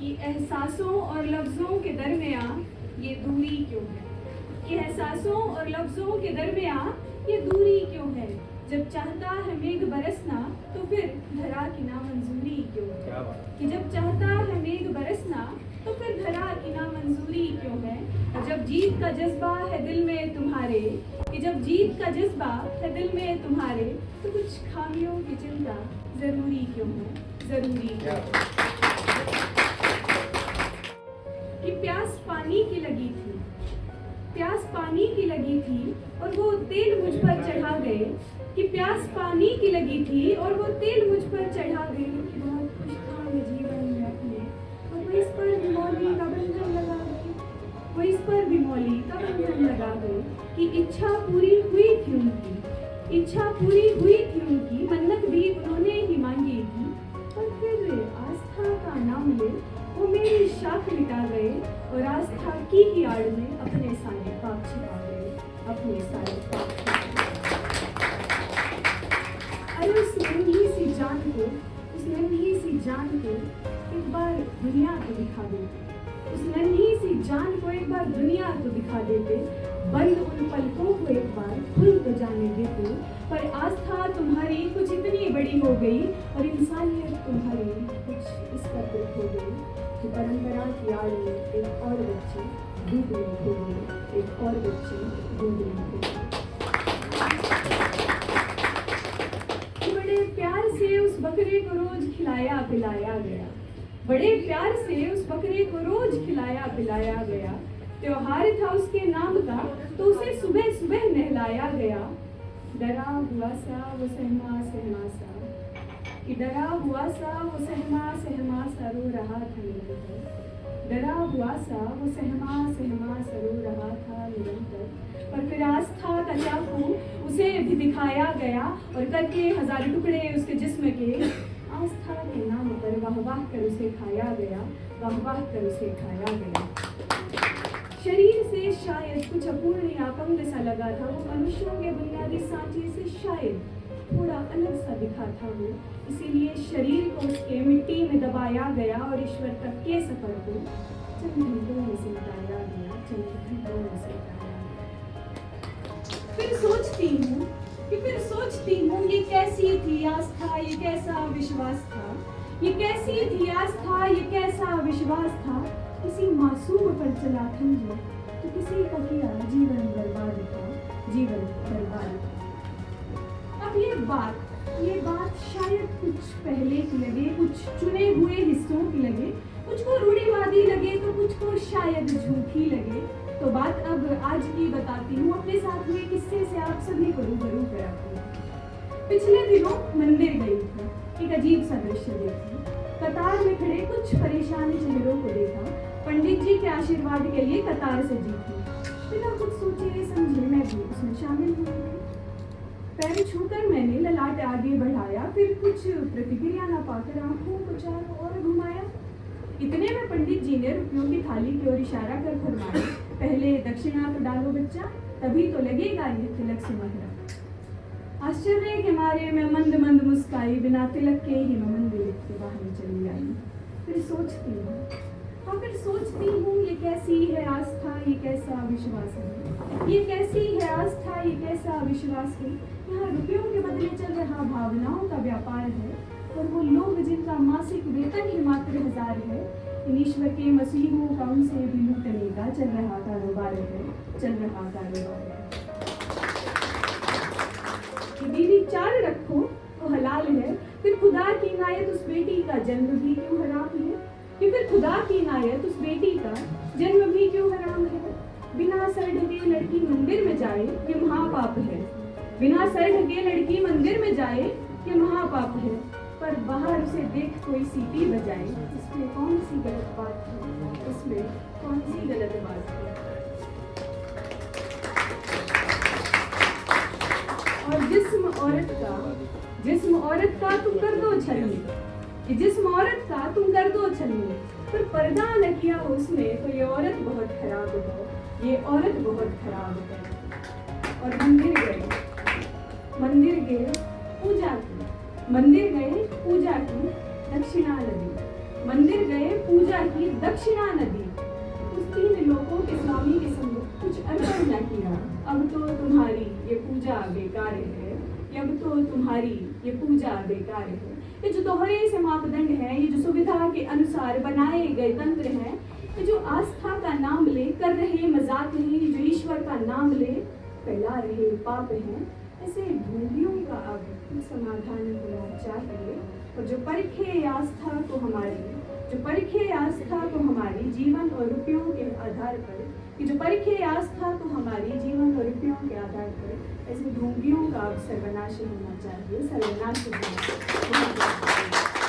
कि एहसासों और लफ्ज़ों के दरमियाँ ये दूरी क्यों है, कि एहसासों और लफ्ज़ों के दरमियाँ ये दूरी क्यों है। जब चाहता है मेघ बरसना तो फिर धरा की नामंजूरी क्यों है, कि जब चाहता है मेघ बरसना तो फिर धरा की नामंजूरी क्यों है। और जब जीत का जज्बा है दिल में तुम्हारे, कि जब जीत का जज्बा है दिल में तुम्हारे, तो कुछ खामियों की चिंता ज़रूरी क्यों है, ज़रूरी क्यों है। कि प्यास पानी की लगी थी, प्यास पानी की लगी थी और वो तेल मुझ पर चढ़ा गए, कि प्यास पानी की लगी थी और वो तेल मुझ पर चढ़ा गए। बहुत खुश था मैं जीवन में अपने, और वो इस पर भी मौली का बंधन लगा गए, वो इस पर भी मौली का बंधन लगा गए। कि इच्छा पूरी हुई थी उनकी, इच्छा पूरी हुई थी उनकी, मन्नत भी उन्होंने ही मांगी थी, और फिर आस्था का नाम ले वो मेरी शाख मिटा गए, और आस्था की ही आड़ में अपने सारे पाप छिपा गए, अपने सारे पाप छिपा गए। अरे उस नन्ही सी जान को, उस नन्ही सी जान को एक बार दुनिया को दिखा देते, उस नन्ही सी जान को एक बार दुनिया को दिखा देते, बंद उन पलकों को एक बार खुल तो जाने देते। पर आस्था तुम्हारी कुछ इतनी बड़ी हो गई और इंसानियत तुम्हारी कुछ इस कदर हो गई कि परंपरा की आड़ में एक और बच्ची डूबने खो गई, एक और बच्ची डूबने खो गई। बड़े प्यार से उस बकरे को रोज खिलाया पिलाया गया, बड़े प्यार से उस बकरे को रोज खिलाया पिलाया गया। त्योहार था उसके नाम का तो उसे सुबह सुबह नहलाया गया। डरा हुआ सा वो सहमा सहमा सा, कि डरा हुआ सा वो सहमा सहमा सा रो रहा था निरंतर, डरा हुआ सा वो सहमा सहमा सा रो रहा था निरंतर। पर फिर आस्था का चाकू उसे भी दिखाया गया और करके हजार टुकड़े उसके जिस्म के, आस्था के नाम पर वाह वाह कर उसे खाया गया, वाह वाह कर उसे खाया गया। शरीर से शायद कुछ अपूर्ण या अपंग सा लगा था वो, मनुष्यों के बुनियादी सांचे से शायद थोड़ा अलग सा दिखा था वो, इसीलिए शरीर को उसके मिट्टी में दबाया गया और ईश्वर तक के सफर को चंद घंटों में से उतारा गया, चंद घंटों में से उतारा गया। फिर सोचती हूँ ये कैसी थी आस्था, ये कैसा विश्वास था, ये कैसी थी आस्था, ये कैसा विश्वास था। किसी मासूम पर चला समझो तो किसी का किया जीवन बर्बाद था, जीवन बर्बाद था। अब ये बात शायद कुछ पहले की लगे, कुछ चुने हुए हिस्सों की लगे, कुछ को रूढ़िवादी लगे तो कुछ को शायद झूठी लगे। तो बात अब आज की बताती हूँ, अपने साथ हुए किस्से से आप सभी को रूबरू कराती हूँ। पिछले दिनों मंदिर गई थी, एक अजीब सा दृश्य देखा। कतार में खड़े कुछ परेशान चेहरों को देखा, पंडित जी के आशीर्वाद के लिए कतार सजी थी। बिना कुछ सोचे समझे मैं भी उसमें शामिल हो गई। पैर छूकर मैंने ललाट आगे बढ़ाया, फिर कुछ प्रतिक्रिया न पाकर आंखों को चारों ओर घुमाया। इतने में पंडित जी ने रुपयों की थाली की ओर इशारा कर फरमाया, पहले दक्षिणा तो डालो बच्चा, तभी तो लगेगा ये तिलक से महरा। आश्चर्य के मारे मैं मंद मंद मुस्काई, बिना तिलक के ही मैं मंदिर के बाहर चली आई। फिर सोचती हूँ ये कैसी है आस्था, ये कैसा विश्वास है, ये कैसी है आस्था, ये कैसा विश्वास है। यहाँ रुपयों के बदले चल रहा भावनाओं का व्यापार है, और वो लोग जिनका मासिक वेतन ही मात्र 1000 है, इन ईश्वर के मसीहों का उनसे भी लूटने का चल रहा कारोबार है, चल रहा कारोबार है। बीवी 4 रखो तो हलाल है, फिर खुदा की इनायत उस बेटी का जन्म भी क्यों हराम है, कि फिर खुदा की इनायत उस बेटी का जन्म भी क्यों हराम है। बिना सर ढके लड़की मंदिर में जाए ये महापाप है, बिना सर ढके लड़की मंदिर में जाए ये महापाप है। पर बाहर उसे देख कोई सीटी बजाए, इसमें कौन सी गलत बात है, इसमें कौन सी गलत बात है। और जिस्म औरत का तुम कर दो छलनी, कि जिस्म औरत का तुम कर दो छलनी, पर पर्दा न किया उसने तो ये औरत बहुत खराब है, ये औरत बहुत खराब है। और मंदिर गए पूजा की, मंदिर गए पूजा की, दक्षिणा लगी, मंदिर गए पूजा की, दक्षिणा न दी, उस 3 लोगों के स्वामी के सम्मुख कुछ अर्पण न किया, अब तो तुम्हारी ये पूजा बेकार है, अब तो तुम्हारी ये पूजा बेकार है। ये जो दोहरे से मापदंड है, ये जो सुविधा के अनुसार बनाए गए तंत्र हैं, ये जो आस्था का नाम ले कर रहे मजाक हैं, ये जो ईश्वर का नाम ले फैला रहे पाप हैं, ऐसे ढोंगियों का अब समाधान होना चाहिए। और जो परखे आस्था को हमारी जीवन और रुपयों के आधार पर, कि जो परखे आस्था को हमारी जीवन और रुपयों के आधार पर ऐसे ढोंगियों का अब सर्वनाश होना चाहिए, सर्वनाश होना चाहिए।